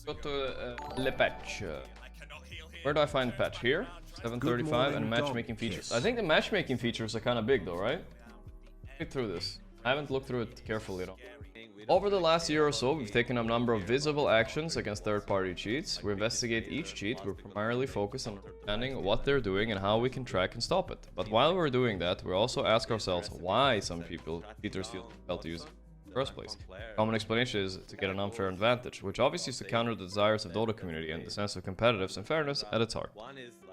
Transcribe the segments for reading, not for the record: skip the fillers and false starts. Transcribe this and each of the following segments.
Go to Le Patch. Where do I find patch? Here? 735 and matchmaking features. I think the matchmaking features are kind of big though, right? Read through this. I haven't looked through it carefully at all. Over the last year or so, we've taken a number of visible actions against third-party cheats. We investigate each cheat. We're primarily focused on understanding what they're doing and how we can track and stop it. But while we're doing that, we also ask ourselves why some cheaters feel compelled to use it in the first place. A common explanation is to get an unfair advantage, which obviously is to counter the desires of the Dota community and the sense of competitiveness and fairness at its heart.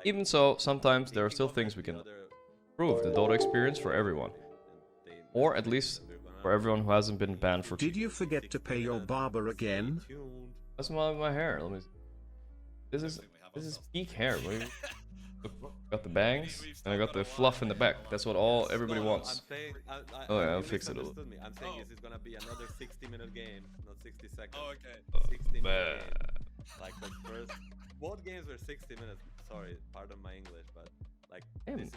Even so, sometimes there are still things we can improve the Dota experience for everyone. Or at least for everyone who hasn't been banned for. Did you forget to pay your barber again? That's my hair. Let me see. This is peak hair. Got the bangs and I got the fluff in the back. That's what everybody wants. Oh yeah, I'll fix it a little. I'm saying is it's gonna be another 60-minute game, not 60 seconds. Oh, okay. 60 minutes. Like the first both games were 60 minutes. Sorry, pardon my English, but like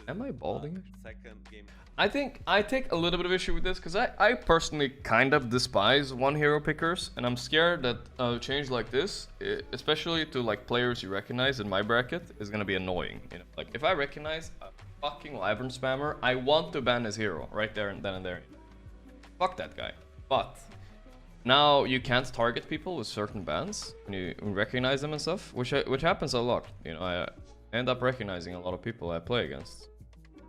am I balding? Second game. I think I take a little bit of issue with this because I personally kind of despise one hero pickers, and I'm scared that a change like this, especially to like players you recognize in my bracket, is gonna be annoying. You know, like if I recognize a fucking Wyvern spammer, I want to ban his hero right there and then and there. Fuck that guy. But now you can't target people with certain bans when you recognize them and stuff, which happens a lot. You know, I end up recognizing a lot of people I play against.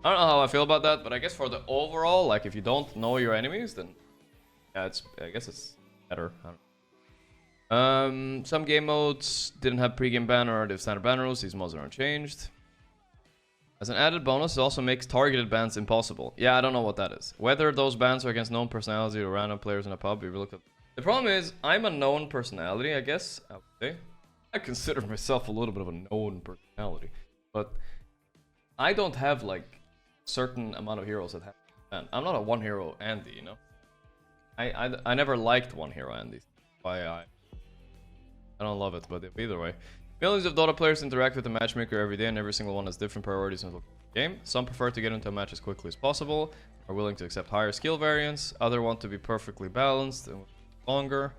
I don't know how I feel about that, but I guess for the overall, like if you don't know your enemies, then yeah, I guess it's better. I don't know. Some game modes didn't have pre-game ban or the standard ban rules. These modes are unchanged. As an added bonus, it also makes targeted bans impossible. Yeah, I don't know what that is. Whether those bans are against known personalities or random players in a pub, if you look at. The problem is, I'm a known personality, I guess. I would say. I consider myself a little bit of a known personality, but I don't have like certain amount of heroes that have ban. I'm not a one hero Andy, you know. I never liked one hero Andy. Why I don't love it, but either way. Millions of Dota players interact with the matchmaker every day, and every single one has different priorities in the game. Some prefer to get into a match as quickly as possible, are willing to accept higher skill variance. Others want to be perfectly balanced and longer.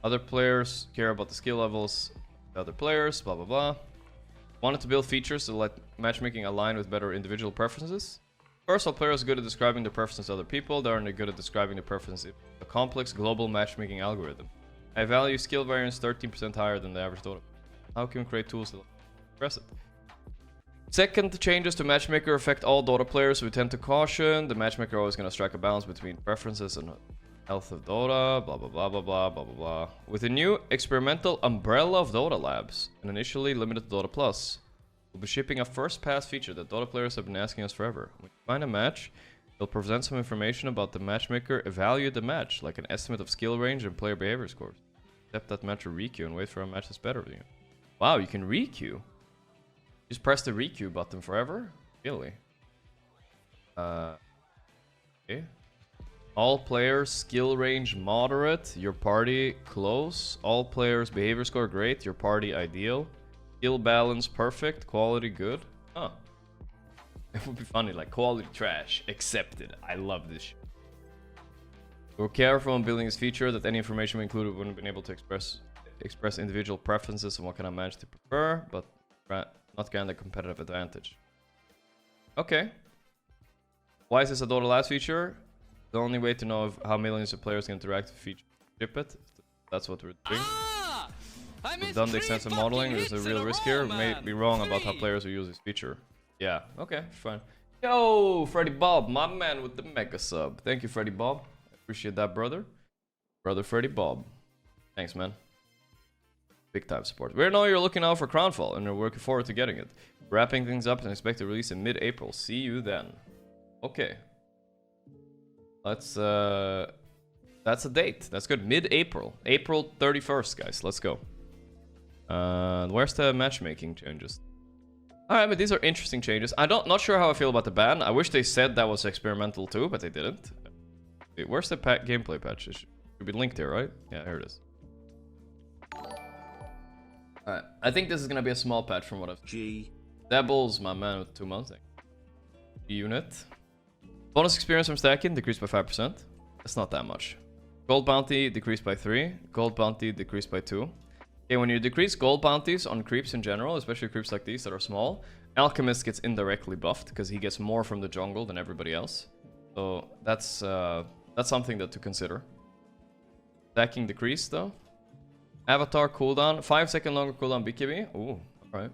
Other players care about the skill levels of the other players, blah blah blah. Wanted to build features to let matchmaking align with better individual preferences. First, all players are good at describing their preferences to other people. They aren't good at describing their preferences in a complex global matchmaking algorithm. I value skill variance 13% higher than the average Dota. How can we create tools to express it? Second, changes to matchmaker affect all Dota players. We tend to caution the matchmaker always going to strike a balance between preferences and health of Dota, blah blah blah blah blah blah blah blah. With a new experimental umbrella of Dota labs, and initially limited to Dota Plus, we'll be shipping a first pass feature that Dota players have been asking us forever. When you find a match, it'll present some information about the matchmaker, evaluate the match, like an estimate of skill range and player behavior scores. Accept that match or requeue and wait for a match that's better than you. Wow, you can requeue. Just press the requeue button forever? Really? Okay. All players skill range moderate, your party close. All players behavior score great, your party ideal. Skill balance perfect, quality good. Huh. It would be funny, like quality trash, accepted. I love this shit. We're careful in building this feature that any information we included wouldn't have been able to express individual preferences and what kind of match they prefer, but not grant a competitive advantage. Okay. Why is this a Dota Labs feature? The only way to know how millions of players can interact with feature ship it. That's what we're doing. We've done the extensive modeling. There's a real risk here. We may be wrong about how players will use this feature. Yeah, okay, fine. Yo, Freddy Bob, my man with the mega sub. Thank you, Freddy Bob. I appreciate that, brother. Brother Freddy Bob. Thanks, man. Big time support. We know you're looking out for Crownfall, and we're looking forward to getting it. Wrapping things up and expect to release in mid-April. See you then. Okay. Let's that's a date. That's good. Mid-April. April 31st, guys. Let's go. Where's the matchmaking changes? Alright, but these are interesting changes. Not sure how I feel about the ban. I wish they said that was experimental too, but they didn't. Wait, where's the gameplay patch? It should be linked here, right? Yeah, here it is. Alright, I think this is gonna be a small patch from what I've seen. Devil's my man with 2 months. Unit. Bonus experience from stacking decreased by 5%. That's not that much. Gold bounty decreased by 3. Gold bounty decreased by 2. Okay, when you decrease gold bounties on creeps in general, especially creeps like these that are small, Alchemist gets indirectly buffed because he gets more from the jungle than everybody else. So that's something to consider. Stacking decrease though. Avatar cooldown, 5-second longer cooldown BKB. Ooh, alright.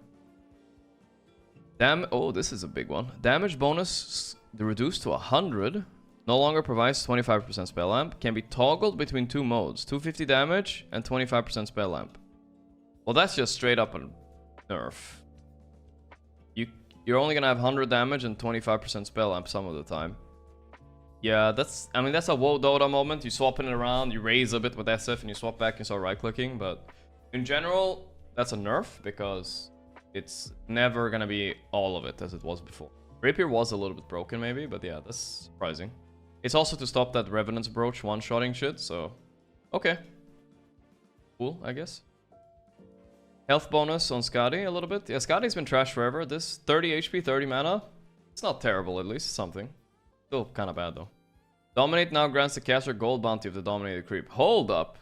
Oh, this is a big one. Damage bonus reduced to 100. No longer provides 25% spell lamp. Can be toggled between two modes. 250 damage and 25% spell lamp. Well, that's just straight up a nerf. You're only gonna have 100 damage and 25% spell lamp some of the time. Yeah, that's a WoW Dota moment. You swapping it around, you raise a bit with SF and you swap back and start right clicking, but in general, that's a nerf because it's never gonna be all of it as it was before. Rapier was a little bit broken maybe, but yeah, that's surprising. It's also to stop that Revenant's Brooch one-shotting shit, so okay. Cool, I guess. Health bonus on Skadi a little bit. Yeah, Skadi's been trashed forever. This 30 HP, 30 mana. It's not terrible, at least something. Still kind of bad though. Dominate now grants the caster gold bounty of the dominated creep. Hold up.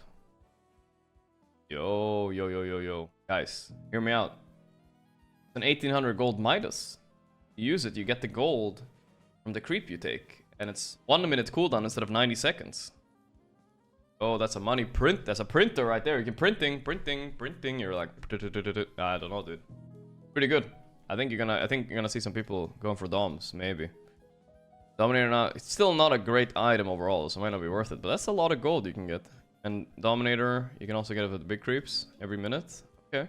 Yo. Guys, hear me out. It's an 1800 gold Midas. You use it, you get the gold from the creep you take. And it's 1 minute cooldown instead of 90 seconds. Oh, that's a money print. That's a printer right there. You can printing. You're like, I don't know, dude. Pretty good. I think you're gonna see some people going for doms, maybe. Dominator now, it's still not a great item overall, so it might not be worth it. But that's a lot of gold you can get. And Dominator, you can also get it with the big creeps every minute. Okay.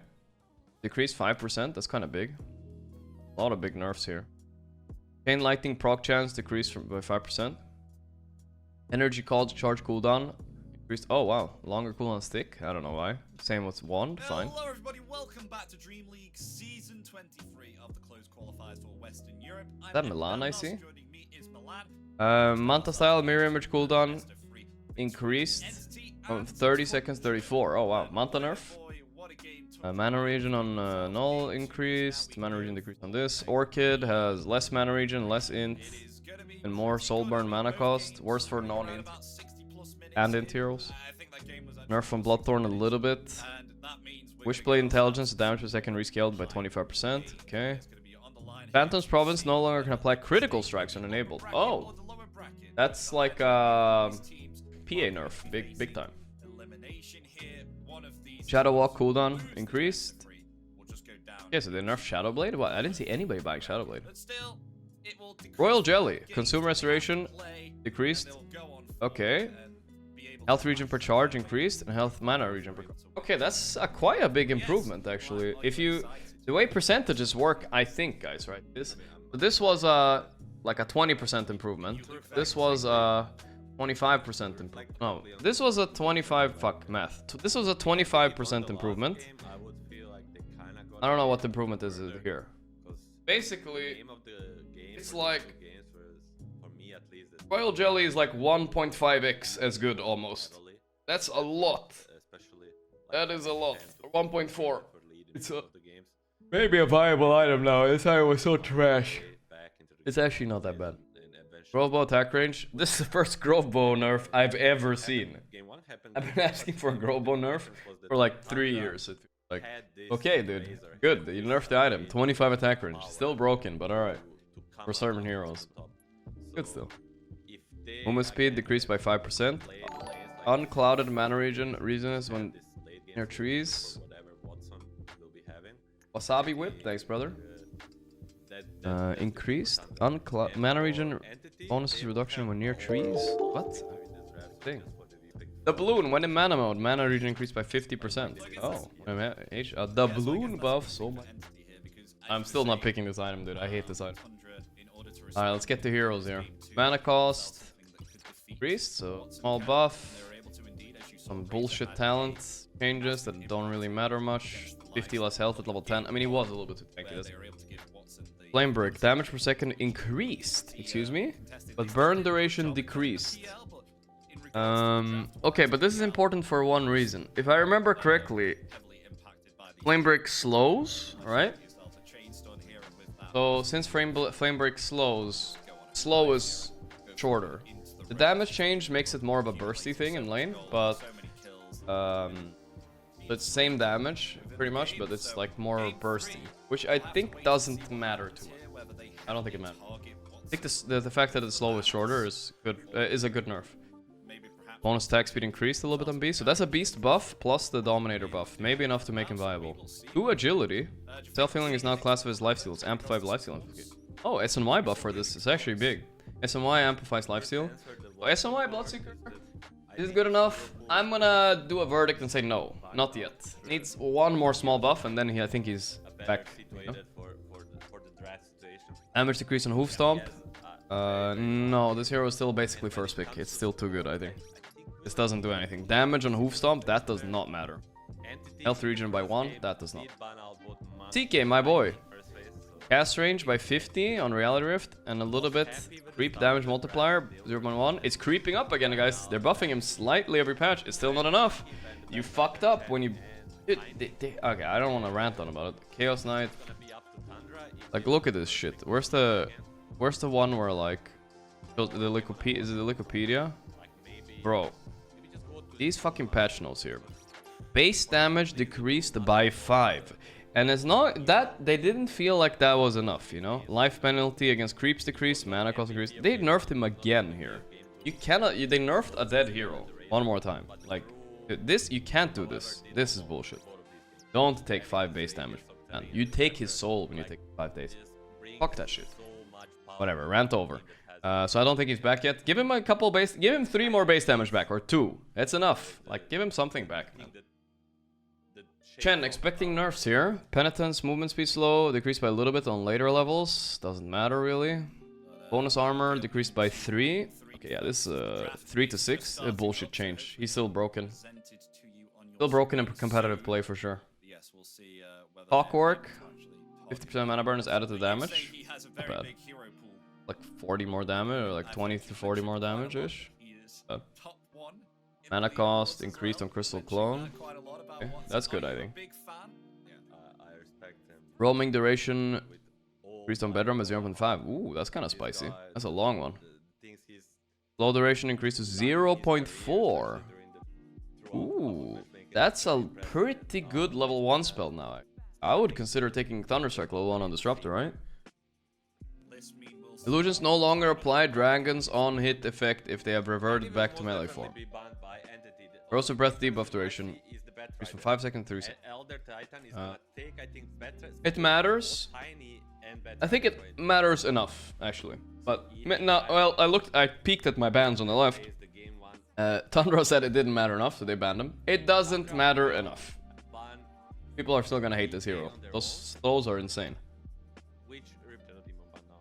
Decrease 5%. That's kind of big. A lot of big nerfs here. Chain lightning proc chance decreased by 5%. Energy charge cooldown increased. Oh wow, longer cooldown stick. I don't know why. Same with wand. Fine. Hello everybody, welcome back to Dream League Season 23 of the closed qualifiers for Western Europe. Is that Milan I see? Joining me is Milan. Manta style mirror image cooldown increased from 30 seconds 34. Oh wow, Manta nerf. Mana region on null increased. Mana region decreased on this. Orchid has less mana region, less int, and more soul burn mana cost. Worse for non-int and int heroes. Nerf from Bloodthorn a little bit. Wishblade intelligence, damage per second rescaled by 25%. Okay. Phantom's Province no longer can apply critical strikes when enabled. Oh, that's like PA nerf, big time. Shadow Walk cooldown increased. Yeah, so they nerfed Shadow Blade? What? I didn't see anybody buying Shadow Blade. Royal Jelly. Consumer Restoration decreased. Okay. Health region per charge increased, and health mana region per... Okay, that's quite a big improvement, actually. If you... The way percentages work, I think, guys, right? This was like a 20% improvement. This was 25% improvement. No, this was a 25... Fuck, math. This was a 25% improvement. I don't know what the improvement is here. Basically, it's like... Royal Jelly is like 1.5x as good, almost. That's a lot. That is a lot. 1.4. It's maybe a viable item now. This item was so trash. It's actually not that bad. Grove Bow attack range. This is the first Grove Bow nerf I've ever seen. I've been asking for a Grove Bow nerf for like 3 years. Like, okay, dude. Good. You nerfed the item. 25 attack range. Still broken, but alright. For certain heroes. Good still. Movement speed decreased by 5%. Unclouded mana region. Reason is when near trees. Wasabi whip. Thanks, brother. Increased. Mana region bonuses reduction when near trees. What? Thing. The balloon when in mana mode. Mana region increased by 50%. Oh. The balloon buff so much. I'm still not picking this item, dude. I hate this item. Alright, let's get the heroes here. Mana cost increased, so small buff. Some bullshit talent changes that don't really matter much. 50 less health at level 10. I mean, he was a little bit too tanky. Flame Brick. Damage per second increased. Excuse me? But burn duration decreased. Okay, but this is important for one reason. If I remember correctly, Flame Brick slows, right? So since Flame Break slows, slow is shorter. The damage change makes it more of a bursty thing in lane, but It's same damage, pretty much, but it's like more bursty, which I think doesn't matter too much. I don't think it matters. I think the fact that it's slow is shorter is good, is a good nerf. Bonus attack speed increased a little bit on Beast, so that's a Beast buff plus the Dominator buff, maybe enough to make him viable. 2 agility. Self-healing is now classified as life steals, amplified life steal. Oh, SNY buff for this is actually big. SNY amplifies life steal. Oh, SNY Bloodseeker. Is it good enough? I'm gonna do a verdict and say no, not yet. Needs one more small buff and then I think he's back. You know? Damage decrease on Hoof Stomp. No, this hero is still basically first pick. It's still too good, I think. This doesn't do anything. Damage on Hoof Stomp, that does not matter. Health regen by 1, that does not. TK, my boy. Cast range by 50 on Reality Rift and a little bit. Creep damage multiplier 0.1. It's creeping up again, guys. They're buffing him slightly every patch. It's still not enough. You fucked up when you... Okay, I don't want to rant on about it. Chaos Knight. Like, look at this shit. Where's the one where, like... Is it the Wikipedia? Bro. These fucking patch notes here. Base damage decreased by 5. And it's not that they didn't feel like that was enough, you know? Life penalty against creeps decreased, mana cost decreased. They nerfed him again here. You cannot. They nerfed a dead hero one more time. Like this, you can't do this. This is bullshit. Don't take 5 base damage. Man. You take his soul when you take 5 days. Fuck that shit. Whatever. Rant over. So I don't think he's back yet. Give him a couple base. Give him 3 more base damage back or 2. That's enough. Like give him something back. Man. Chen, expecting nerfs here. Penitence, movement speed slow, decreased by a little bit on later levels. Doesn't matter really. Bonus armor decreased by 3. Okay, yeah, this 3 to 6. A bullshit change. He's still broken. Still broken in competitive play for sure. Clockwork. 50% mana burn is added to damage. Not bad. Like 40 more damage, or like 20 to 40 more damage-ish. Mana cost increased on Crystal Clone. Okay, that's good, I think. Roaming duration increased on Bedroom is 0.5. Ooh, that's kind of spicy. That's a long one. Slow duration increased to 0.4. Ooh, that's a pretty good level 1 spell now. I would consider taking Thunderstrike level 1 on Disruptor, right? Illusions no longer apply Dragon's on hit effect if they have reverted back to melee form. Corrosive Breath debuff duration increased from 5 seconds to 3 seconds. It matters. I think it matters enough, actually. But no, well, I peeked at my bans on the left. Tundra said it didn't matter enough, so they banned him. It doesn't matter enough. People are still gonna hate this hero. Those are insane.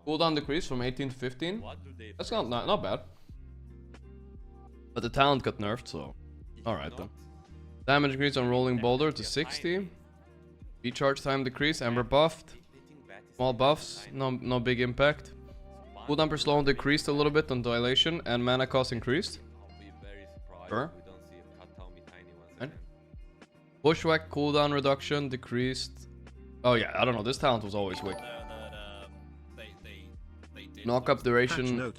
Cooldown decrease from 18 to 15. That's not bad. But the talent got nerfed, so alright then. Damage increase on Rolling Boulder to 60. Recharge time decrease, Ember buffed. Small buffs, no big impact. Cooldown per slow decreased a little bit on Dilation, and mana cost increased. Sure. And Bushwhack cooldown reduction decreased. Oh yeah, I don't know, this talent was always weak. Knock up duration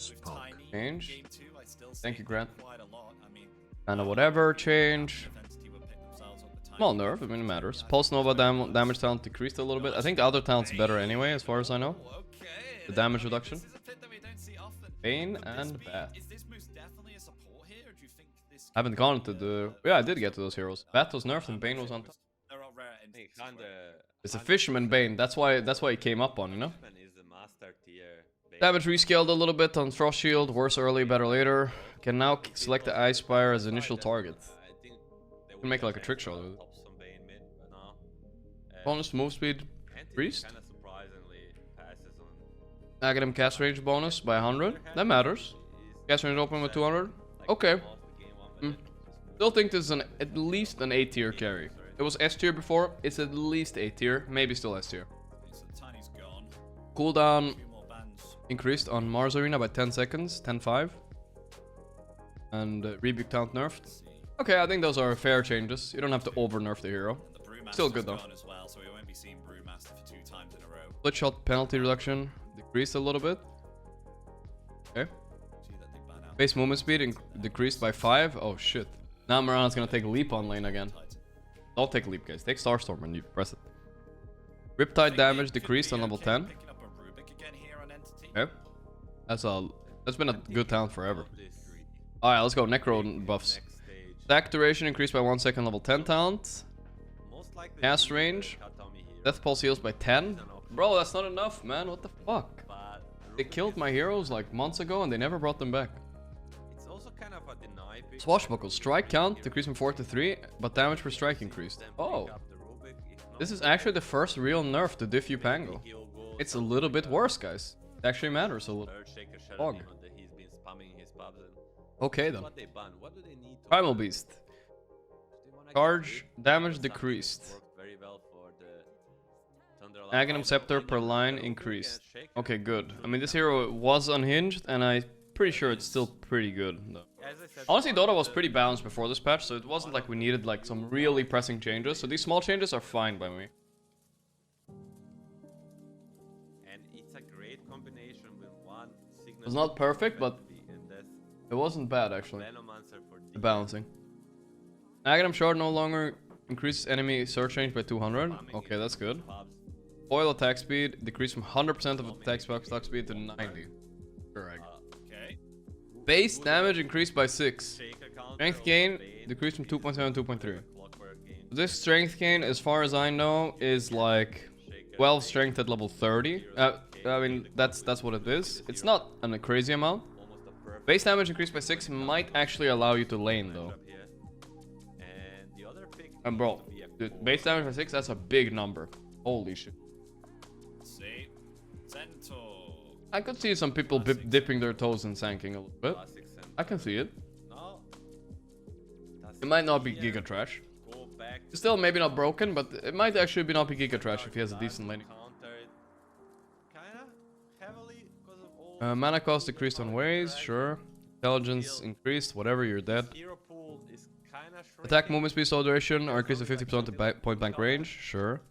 change. Thank you, Grant. And whatever change. Small nerf, I mean it matters. Pulse Nova damage talent decreased a little bit. I think the other talent's better anyway, as far as I know. The damage reduction. Bane and Bat. I haven't gone to the... Yeah, I did get to those heroes. Bat was nerfed and Bane was on top. It's a Fisherman Bane, that's why he came up on, you know? Damage rescaled a little bit on Frost Shield, worse early, better later. Can now select the Ice Spire as initial target. You can make like a trick shot with it. Bonus move speed increased. Negative cast range bonus by 100. That matters. Cast range open with 200. Okay. Still think this is at least an A tier carry. It was S tier before. It's at least A tier. Maybe still S tier. Cooldown increased on Mars Arena by 10 seconds. 10-5. And Rebuke talent nerfed. Okay, I think those are fair changes. You don't have to over nerf the hero. Still good though. Split shot penalty reduction decreased a little bit. Okay. Base movement speed decreased by 5. Oh shit. Now Mirana's gonna take leap on lane again. Don't take a leap, guys. Take Starstorm when you press it. Riptide damage decreased on level 10. Picking up a Rubik again here on Entity. Okay. That's been a good talent forever. Alright, let's go. Necro buffs. Stack duration increased by 1 second, level 10 talent. Cast range. Death Pulse heals by 10. Bro, that's not enough, man. What the fuck? They killed my heroes like months ago and they never brought them back. It's also kind of a deny pick. Swashbuckle. Strike count decreased from 4 to 3, but damage per strike increased. Oh. This is actually the first real nerf to Diffu Pango. It's a little bit worse, guys. It actually matters a little. Fog. Okay then. Primal Beast. Charge damage decreased. Aghanim Scepter per line increased. Okay, good. I mean, this hero was unhinged, and I'm pretty sure it's still pretty good, though. Honestly, Dota was pretty balanced before this patch, so it wasn't like we needed like some really pressing changes. So these small changes are fine by me. And it's a great combination with one signal. It was not perfect, but it wasn't bad actually. The balancing. Aghanim Shard no longer increases enemy search range by 200. Okay, that's good. Foil attack speed decreased from 100% of attack speed to 90. Correct. Okay. Base damage increased by 6. Strength gain decreased from 2.7 to 2.3. This strength gain, as far as I know, is like 12 strength at level 30. I mean, that's what it is. It's not a crazy amount. Base damage increased by 6 might actually allow you to lane though. And bro, dude, base damage by 6, that's a big number. Holy shit. See. Centaur. I could see some people dipping their toes in sanking a little bit. I can see it. It might not be Giga Trash. It's still maybe not broken, but it might actually be not be Giga Trash if he has a decent laning. Mana cost decreased on ways, sure. Intelligence increased, whatever, you're dead. Attack movement speed slow duration are increased to 50% to point blank range, sure.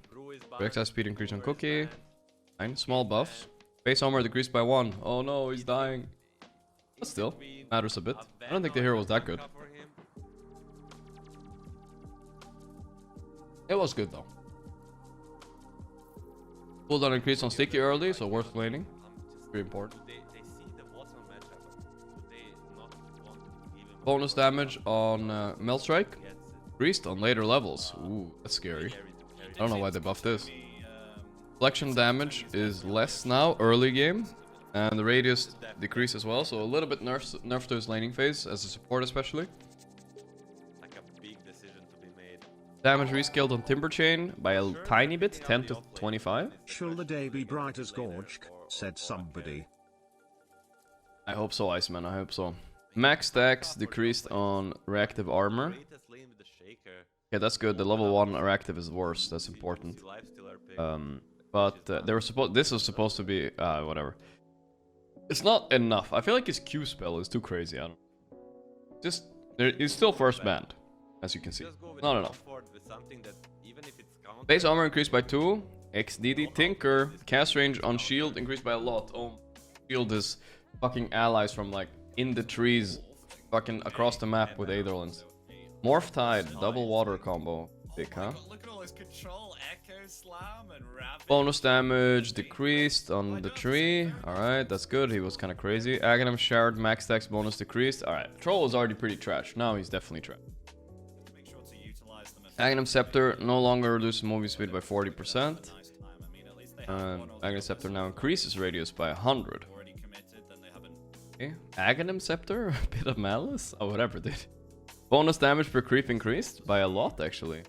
Projectile speed increased on Cookie. Fine. Small buffs. Base armor decreased by 1. Oh no, he's dying. But still, matters a bit. I don't think the hero was that good. It was good though. Cooldown increased on Sticky early, so worth laning. Very important. Bonus damage on Melt Strike. Increased on later levels. Ooh, that's scary. I don't know why they buffed this. Flexion damage is less now, early game. And the radius decreased as well, so a little bit nerfed to his laning phase, as a support especially. Damage rescaled on Timber Chain by a tiny bit, 10 to 25. Shall the day be bright as Gorgc, said somebody. I hope so, Iceman, I hope so. Max stacks decreased on reactive armor. Yeah, that's good. The level 1 reactive is worse, that's important. But they were this was supposed to be whatever. It's not enough. I feel like his Q spell is too crazy. I don't just it's still first banned, as you can see. Not enough. Base armor increased by 2. XDD Tinker. Cast range on shield increased by a lot. Oh, shield is fucking allies from like in the trees, fucking across the map with Aetherlands. Morph Tide, double water combo. Big, huh? Look at all this control, Echo Slam and Rabbit. Bonus damage decreased on the tree. Alright, that's good. He was kind of crazy. Aghanim Shard, max stacks bonus decreased. Alright, Troll was already pretty trash. Now he's definitely trash. Make sure to utilize them. Aghanim Scepter no longer reduces moving speed by 40%. And Aghanim Scepter now increases radius by 100. Okay. Aghanim Scepter? A bit of malice? Oh, whatever, dude. Bonus damage per creep increased by a lot, actually.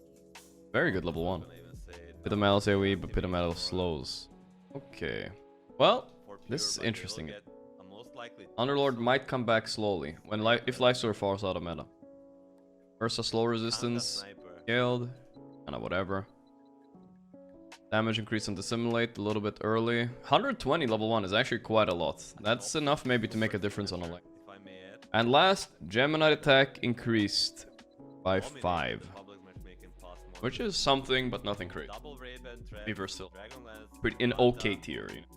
Very good level 1. Bit of malice AoE, but bit of malice slows. Okay. Well, this is interesting. Underlord might come back slowly when if Lifesteal falls out of meta. Ursa slow resistance scaled, kinda whatever. Damage increase on Dissimulate a little bit early. 120 level 1 is actually quite a lot. That's enough maybe to make a difference on a lane. And last, Gemini attack increased by 5. Which is something, but nothing crazy. Weaver still pretty in okay tier, you know.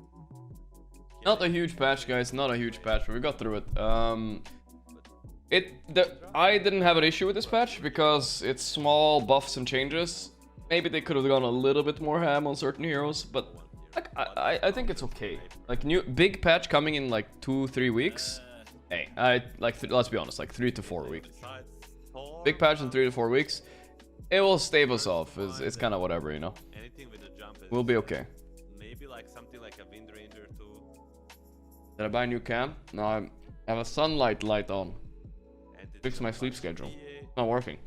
Not a huge patch, guys. Not a huge patch, but we got through it. I didn't have an issue with this patch because it's small buffs and changes. Maybe they could have gone a little bit more ham on certain heroes, but like, I think it's okay. Like big patch coming in like 2-3 weeks. Hey, let's be honest, like 3 to 4 weeks. Big patch in 3 to 4 weeks. It will stave us off. It's kind of whatever, you know. Anything with a jump is We'll be okay. maybe like something like a Wind Ranger too. Did I buy a new cam? No, I have a sunlight light on. And it's Fix my sleep schedule. Not working.